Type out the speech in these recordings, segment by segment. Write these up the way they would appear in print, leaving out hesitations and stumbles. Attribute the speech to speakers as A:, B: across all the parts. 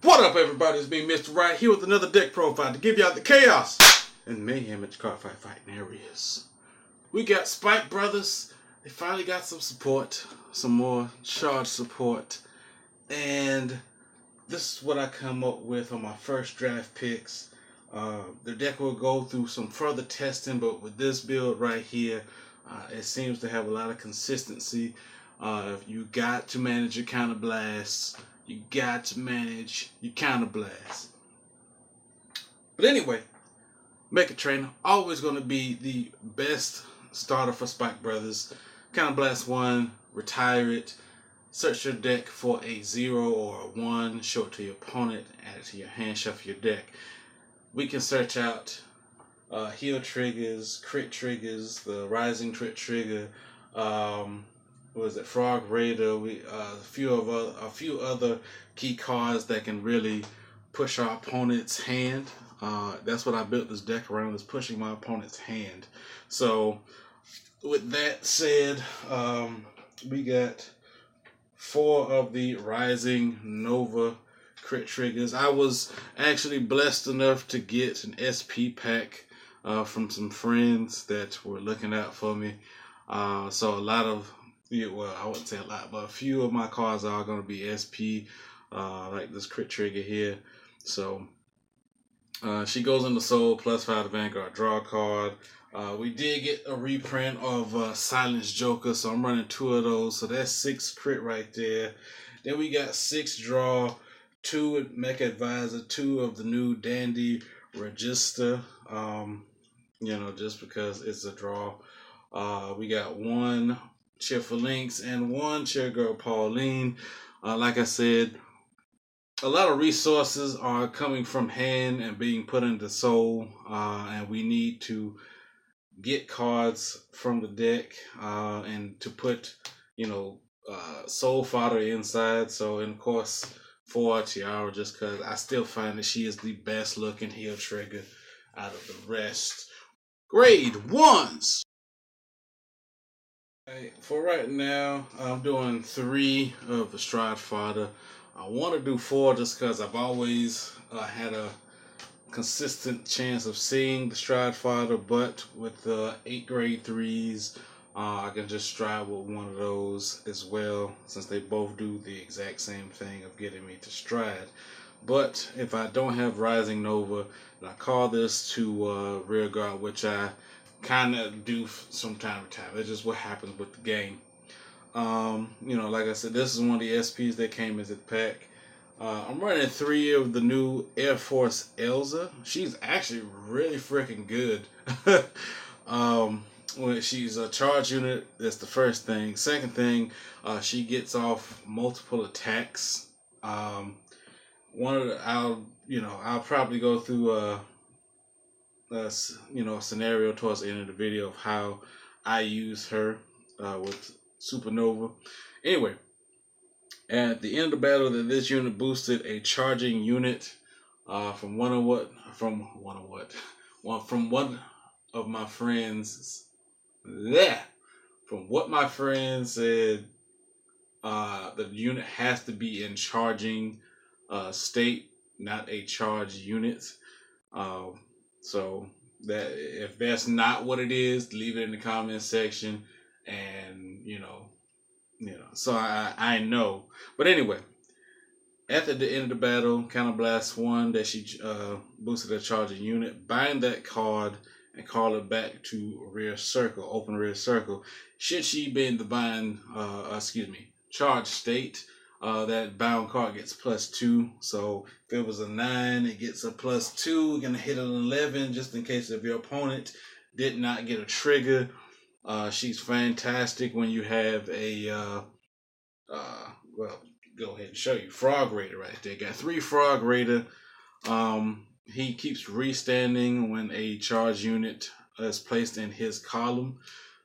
A: What up, everybody? It's me, Mr. Right, here with another deck profile to give y'all the chaos and mayhem at your card fighting areas. We got Spike Brothers. They finally got some support, some more charge support, and this is what I come up with on my first draft picks. The deck will go through some further testing, but with this build right here, it seems to have a lot of consistency. You got to manage your counter blasts. You got to manage your counter blast. But anyway, Mecha Trainer, always going to be the best starter for Spike Brothers. Counter blast 1, retire it. Search your deck for a 0 or a 1, show it to your opponent, add it to your hand, shuffle your deck. We can search out heal triggers, crit triggers, the rising crit trigger, Frog Raider, a few other key cards that can really push our opponent's hand. That's what I built this deck around, is pushing my opponent's hand. So with that said, we got 4 of the Rising Nova crit triggers. I was actually blessed enough to get an SP pack from some friends that were looking out for me. So a lot of, well, I wouldn't say a lot, but a few of my cards are going to be SP, like this crit trigger here. So she goes into Soul, +5 to Vanguard, draw a card. We did get a reprint of Silence Joker, so I'm running 2 of those. So that's 6 crit right there. Then we got 6 draw, 2 Mecha Advisor, 2 of the new Dandy Register. Just because it's a draw. We got 1 Cheer for Lynx and 1 Cheer Girl Pauline. Like I said, a lot of resources are coming from hand and being put into Soul, and we need to get cards from the deck and to put, Soul Fodder inside. So, and of course, 4 Tiara, just because I still find that she is the best looking heal trigger out of the rest. Grade 1s. For right now, I'm doing 3 of the Stride Fodder. I want to do 4 just because I've always had a consistent chance of seeing the Stride Fodder, but with the 8 grade 3s, I can just stride with 1 of those as well, since they both do the exact same thing of getting me to stride. But if I don't have Rising Nova, and I call this to rear guard, which I kind of do from time to time. It's just what happens with the game. Like I said, this is one of the SPs that came as a pack. I'm running 3 of the new Air Force Elsa. She's actually really freaking good. When she's a charge unit, that's the first thing. Second thing, she gets off multiple attacks. I'll probably go through a scenario towards the end of the video of how I use her with Supernova. Anyway, at the end of the battle, that this unit boosted a charging unit from one of my friends. From what my friend said, the unit has to be in charging state, not a charge unit. So that if that's not what it is, leave it in the comment section, and so I know. But anyway, at the end of the battle, counterblast 1 that she boosted a charging unit, bind that card and call it back to rear circle, open rear circle. Should she be in the charge state, that bound card gets +2. So if it was a 9, it gets a +2. We're gonna hit an 11 just in case if your opponent did not get a trigger. She's fantastic when you have a go ahead and show you Frog Raider right there. Got 3 Frog Raider. He keeps restanding when a charge unit is placed in his column.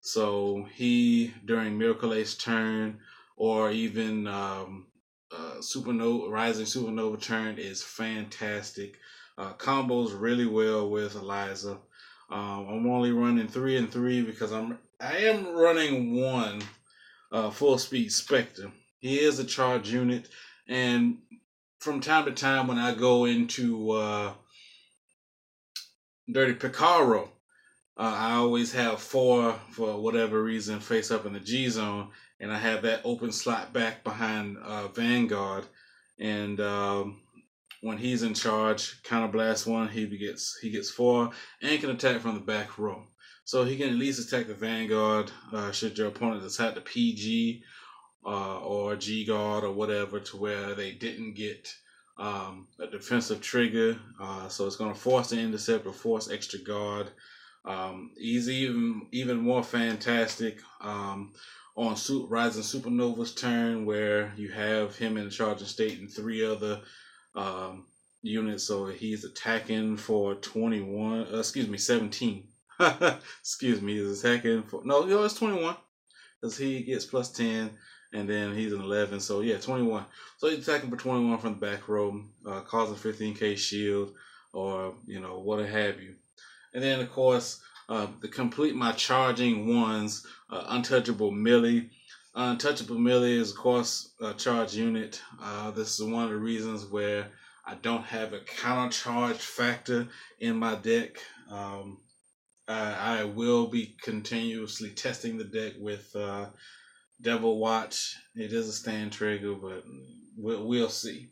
A: So he, during Miracle Ace turn, or even Rising Supernova turn, is fantastic. Combos really well with Eliza. I'm only running 3 and 3 because I am running 1 full speed Spectre. He is a charge unit, and from time to time when I go into Dirty Picaro, I always have 4 for whatever reason face up in the G zone, and I have that open slot back behind Vanguard, and when he's in charge, counterblast 1, he gets 4 and can attack from the back row. So he can at least attack the Vanguard should your opponent attack the PG or G guard or whatever, to where they didn't get a defensive trigger. So it's going to force the intercept or force extra guard. He's even more fantastic on Rising Supernova's turn, where you have him in the charging state and 3 other units. So he's attacking for 17. Excuse me, he's attacking for, it's 21, because he gets plus 10, and then he's an 11, so yeah, 21. So he's attacking for 21 from the back row, causing 15k shield, or what have you. And then of course, to complete my charging ones, Untouchable Melee. Untouchable Melee is of course a charge unit. This is one of the reasons where I don't have a counter charge factor in my deck. I will be continuously testing the deck with Devil Watch. It is a stand trigger, but we'll see.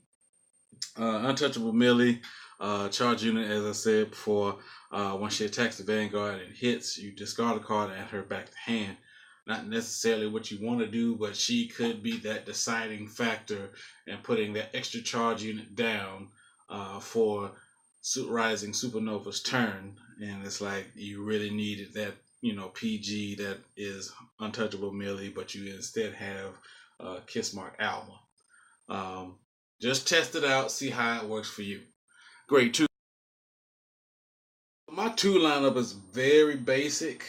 A: Untouchable Melee, charge unit, as I said before. When she attacks the Vanguard and hits, you discard a card and add her back to hand. Not necessarily what you want to do, but she could be that deciding factor in putting that extra charge unit down for Rising Supernova's turn. And it's like you really needed that, PG that is Untouchable Melee, but you instead have Kiss Mark Alma. Just test it out, see how it works for you. Great, 2. My 2 lineup is very basic,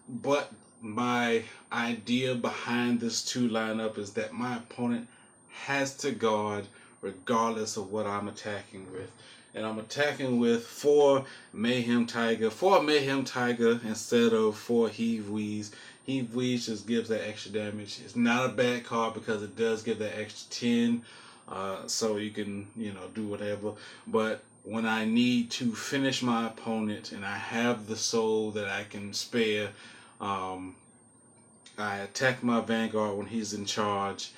A: but my idea behind this 2 lineup is that my opponent has to guard regardless of what I'm attacking with. And I'm attacking with 4 Mayhem Tiger instead of 4 Heave Wheeze. Heave Wheeze just gives that extra damage. It's not a bad card because it does give that extra 10. So you can, do whatever. But when I need to finish my opponent and I have the soul that I can spare, I attack my Vanguard when he's in charge.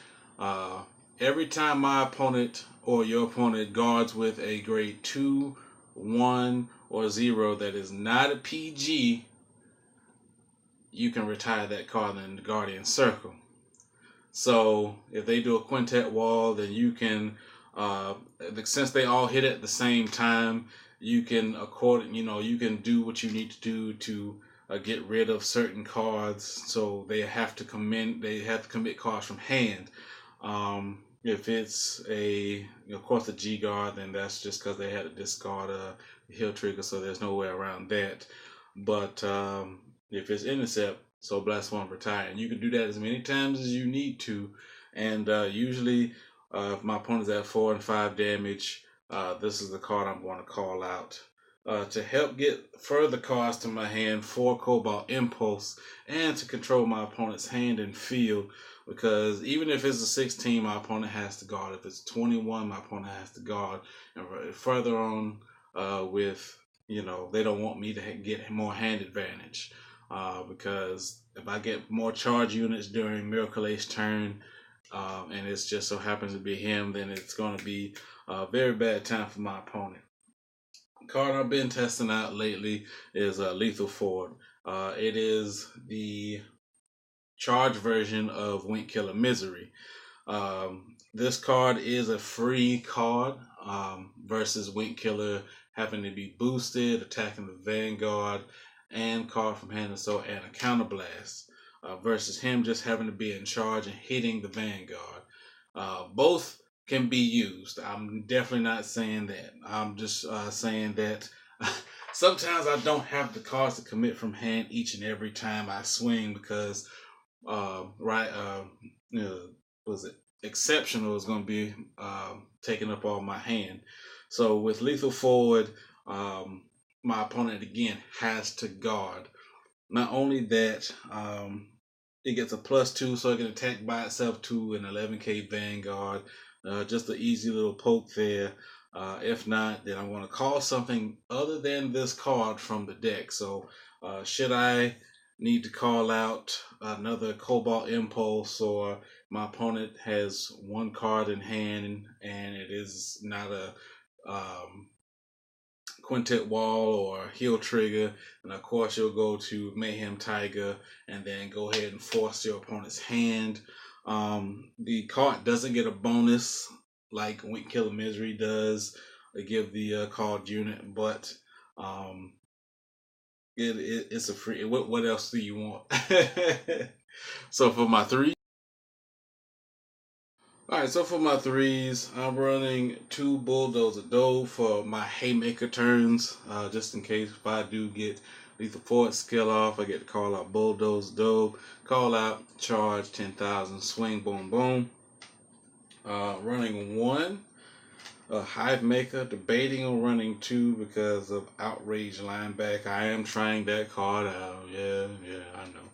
A: Every time my opponent or your opponent guards with a grade 2, 1, or 0 that is not a PG, you can retire that card in the Guardian Circle. So if they do a quintet wall, then you can, since they all hit at the same time, you can you can do what you need to do to get rid of certain cards. So they have to commit cards from hand. If it's of course a G guard, then that's just because they had to discard a heal trigger, so there's no way around that. But if it's intercept, so blast 1, retire, and you can do that as many times as you need to. And usually, if my opponent's at 4 and 5 damage, this is the card I'm going to call out. To help get further cards to my hand, 4 Cobalt Impulse, and to control my opponent's hand and field. Because even if it's a 16, my opponent has to guard. If it's 21, my opponent has to guard. And further on with, they don't want me to get more hand advantage. Because if I get more charge units during Miracle Ace turn, and it just so happens to be him, then it's going to be a very bad time for my opponent. The card I've been testing out lately is Lethal Forward. It is the charge version of Wink Killer Misery. This card is a free card versus Wink Killer having to be boosted, attacking the Vanguard, and card from hand and soul, and a counterblast, versus him just having to be in charge and hitting the Vanguard. Both can be used. I'm definitely not saying that. I'm just saying that sometimes I don't have the cards to commit from hand each and every time I swing, because Exceptional is going to be taking up all my hand. So with Lethal Forward, my opponent again has to guard. Not only that, it gets a +2, so it can attack by itself to an 11k Vanguard. Just an easy little poke there. If not, then I'm going to call something other than this card from the deck. So should I need to call out another Cobalt Impulse, or my opponent has one card in hand and it is not a Quintet Wall or Heel Trigger, and of course you'll go to Mayhem Tiger and then go ahead and force your opponent's hand. The card doesn't get a bonus like Wink Killer Misery does to give the card unit, but it's a free. What else do you want? So for my three. Alright, so for my threes, I'm running 2 Bulldozer Dove for my Haymaker turns, just in case if I do get Lethal Forward skill off, I get to call out Bulldozer Dove, call out, charge 10,000, swing, boom, boom. Running 1, Hive Maker, debating on running 2 because of Outrage Linebacker. I am trying that card out, yeah, I know.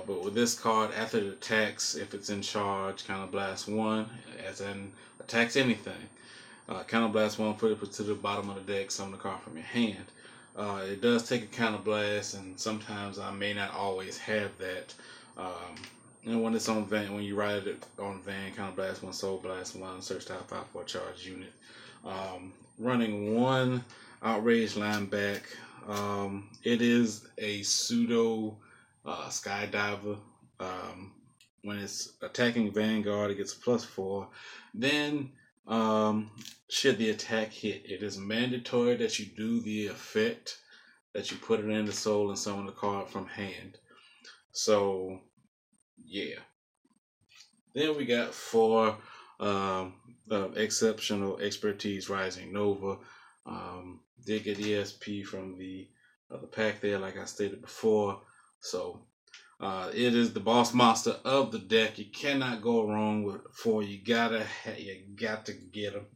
A: But with this card, after it attacks, if it's in charge, Counterblast 1, as in attacks anything. Counterblast 1, put it to the bottom of the deck, summon the card from your hand. It does take a Counterblast, and sometimes I may not always have that. And when it's on Van, when you ride it on Van, Counterblast 1, Soul Blast 1, search top 5 for a charge unit. Running 1 Outrage Lineback. It is a pseudo Skydiver. When it's attacking Vanguard, it gets a +4. Then, should the attack hit, it is mandatory that you do the effect, that you put it in the soul and summon the card from hand. So, yeah. Then we got 4 Exceptional Expertise Rising Nova. Did get ESP from the pack there, like I stated before. So it is the boss monster of the deck. You cannot go wrong with 4. You got to get them.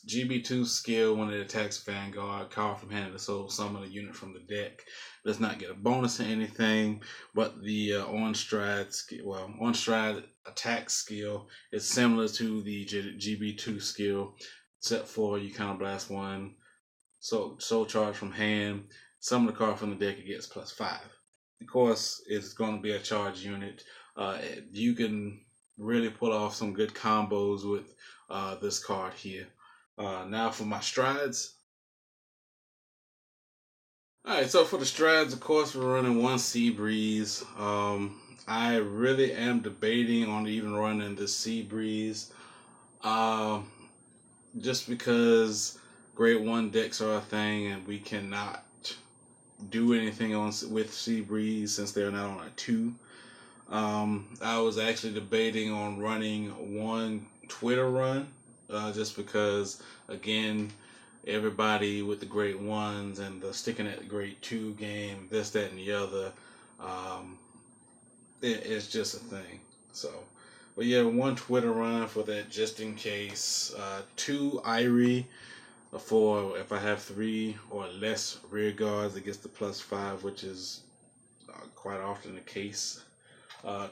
A: GB2 skill, when it attacks Vanguard, card from hand to soul, summon a unit from the deck. Does not get a bonus to anything, but the on stride attack skill is similar to the GB2 skill, except for you Counterblast 1, so soul charge from hand, summon the card from the deck, it gets +5. Of course, it's going to be a charge unit. You can really pull off some good combos with this card here. Now for my strides. Alright, so for the strides, of course, we're running 1 Sea Breeze. I really am debating on even running the Sea Breeze. Just because grade 1 decks are a thing and we cannot do anything with Sea Breeze since they're not on a 2. I was actually debating on running 1 Twitter run, just because, again, everybody with the grade 1s and the sticking at the grade 2 game, this, that, and the other, it's just a thing. So, but yeah, 1 Twitter run for that just in case. 2 Irie for if I have 3 or less rear guards, it gets the +5, which is quite often the case.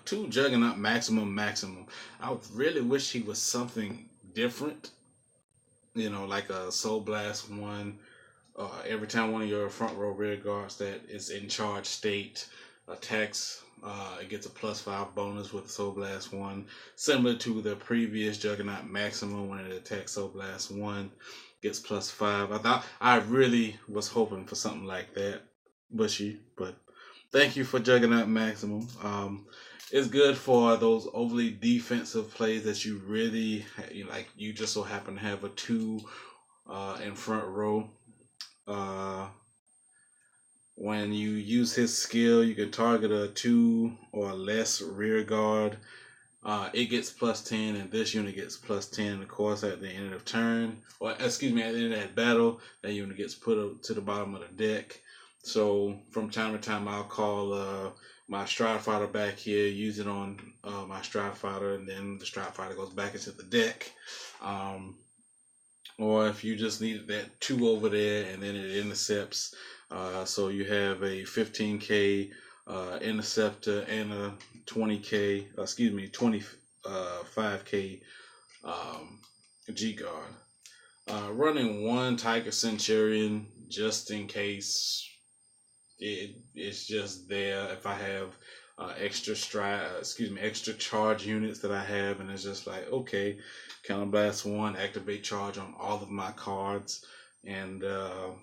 A: 2 Juggernaut Maximum. I really wish he was something different. You know, like a Soul Blast 1. Every time one of your front row rear guards that is in charge state attacks, it gets a +5 bonus with Soul Blast 1. Similar to the previous Juggernaut Maximum, when it attacks Soul Blast 1, gets +5. I really was hoping for something like that, but thank you for Juggernaut Maximum. It's good for those overly defensive plays that you really like. You just so happen to have a 2 in front row. When you use his skill, you can target a 2 or less rear guard. It gets +10, and this unit gets +10. Of course, at the end of turn, or excuse me, at the end of that battle, that unit gets put up to the bottom of the deck. So from time to time, I'll call my Stride Fighter back here, use it on my Stride Fighter, and then the Stride Fighter goes back into the deck. Or if you just needed that 2 over there, and then it intercepts. So you have a 15k interceptor and a 25K G guard. Running one Tiger Centurion just in case it's just there. If I have extra charge units that I have, and it's just like, okay, Counterblast 1, activate charge on all of my cards, and go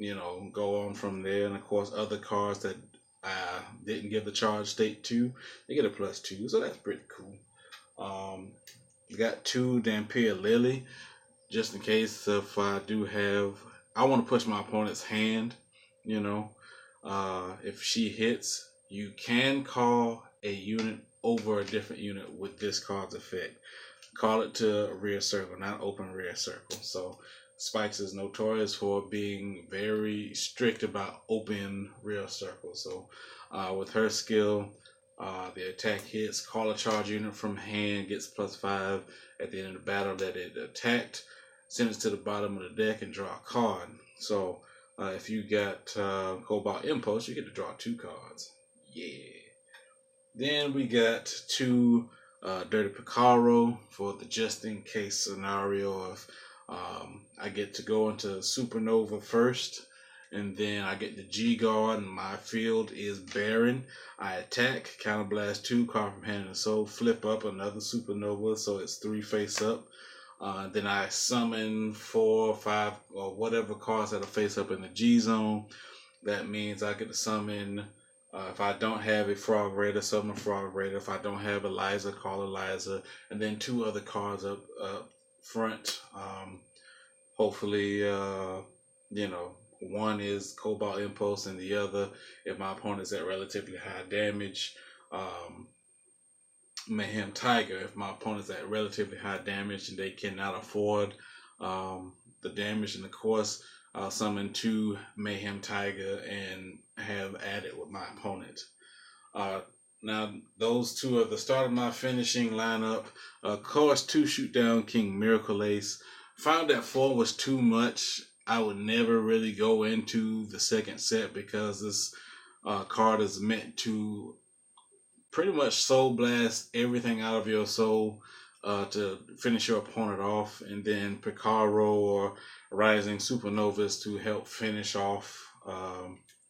A: on from there. And of course, other cards that I didn't give the charge state to, they get a +2, so that's pretty cool. Got 2 Dampier Lily, just in case if I want to push my opponent's hand, if she hits, you can call a unit over a different unit with this card's effect. Call it to rear circle, not open rear circle. So Spikes is notorious for being very strict about open rear circle. So with her skill, the attack hits, call a charge unit from hand, gets +5 at the end of the battle that it attacked, send it to the bottom of the deck and draw a card. So if you got Cobalt Impulse, you get to draw 2 cards. Yeah. Then we got 2 Dirty Picaro for the just in case scenario of I get to go into Supernova first, and then I get the G guard, and my field is barren. I attack, counterblast 2, card from hand and soul, flip up another Supernova, so it's 3 face up. Then I summon 4 or 5 or whatever cards that are face up in the G zone. That means I get to summon, if I don't have a Frog Raider, summon a Frog Raider. If I don't have Eliza, call Eliza. And then 2 other cards up front. Hopefully, one is Cobalt Impulse and the other, if my opponent's at relatively high damage, Mayhem Tiger. If my opponent's at relatively high damage and they cannot afford the damage, and of course I'll summon 2 Mayhem Tiger and have added with my opponent. Now those 2 are the start of my finishing lineup. Of course, 2 Shoot Down King Miracle Ace. Found that 4 was too much. I would never really go into the second set because this card is meant to pretty much soul blast everything out of your soul to finish your opponent off, and then Picaro or Rising Supernovas to help finish off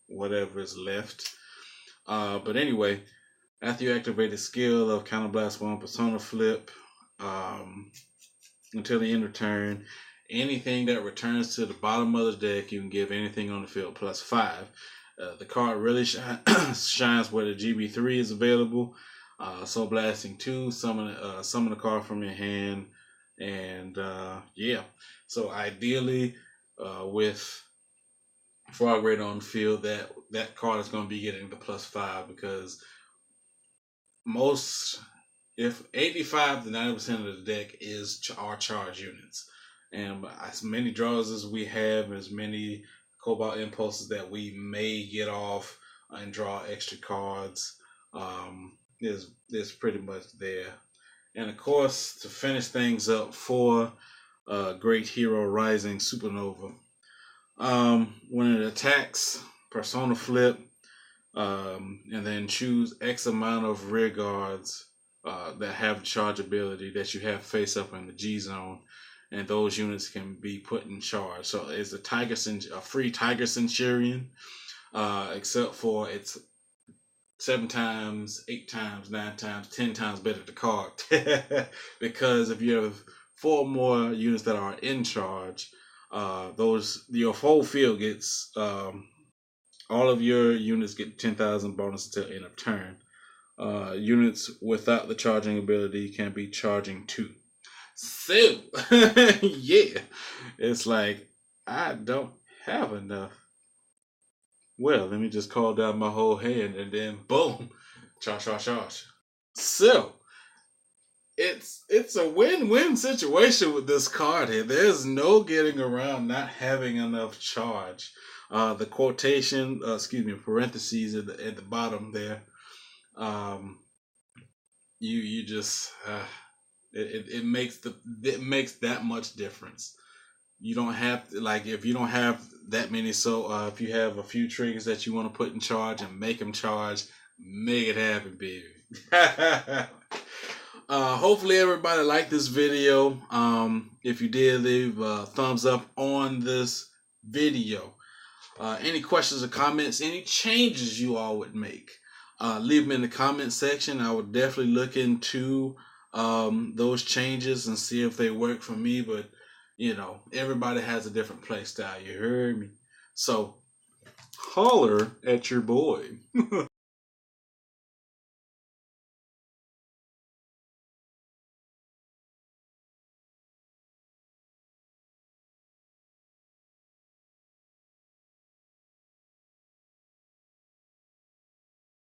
A: whatever is left. But anyway, after you activate the skill of Counterblast 1, Persona Flip, until the end of turn, anything that returns to the bottom of the deck, you can give anything on the field +5. The card really shines where the GB3 is available. Soul Blasting 2, summon a card from your hand, and yeah. So ideally, with Frog Raider on the field, that card is going to be getting the +5 because if 85 to 90% of the deck are charge units, and as many draws as we have, as many Cobalt Impulses that we may get off and draw extra cards, is pretty much there. And of course, to finish things up for Great Hero Rising Supernova, when it attacks, Persona Flip, and then choose X amount of rear guards that have charge ability that you have face up in the G zone, and those units can be put in charge. So it's a free Tiger Centurion, except for it's 7 times, 8 times, 9 times, 10 times better to card. Because if you have 4 more units that are in charge, your whole field gets all of your units get 10,000 bonus until end of turn. Units without the charging ability can be charging 2. So, yeah, it's like, I don't have enough. Well, let me just call down my whole hand and then boom, charge. So, it's a win-win situation with this card here. There's no getting around not having enough charge. The quotation, parentheses at the bottom there. You just it makes that much difference. You don't have to, like, if you don't have that many, so if you have a few triggers that you want to put in charge and make them charge, Make it happen, baby. Hopefully everybody liked this video. If you did, leave a thumbs up on this video. Any questions or comments, any changes you all would make, leave them in the comment section. I would definitely look into those changes and see if they work for me. But, you know, everybody has a different play style. You heard me? So, holler at your boy.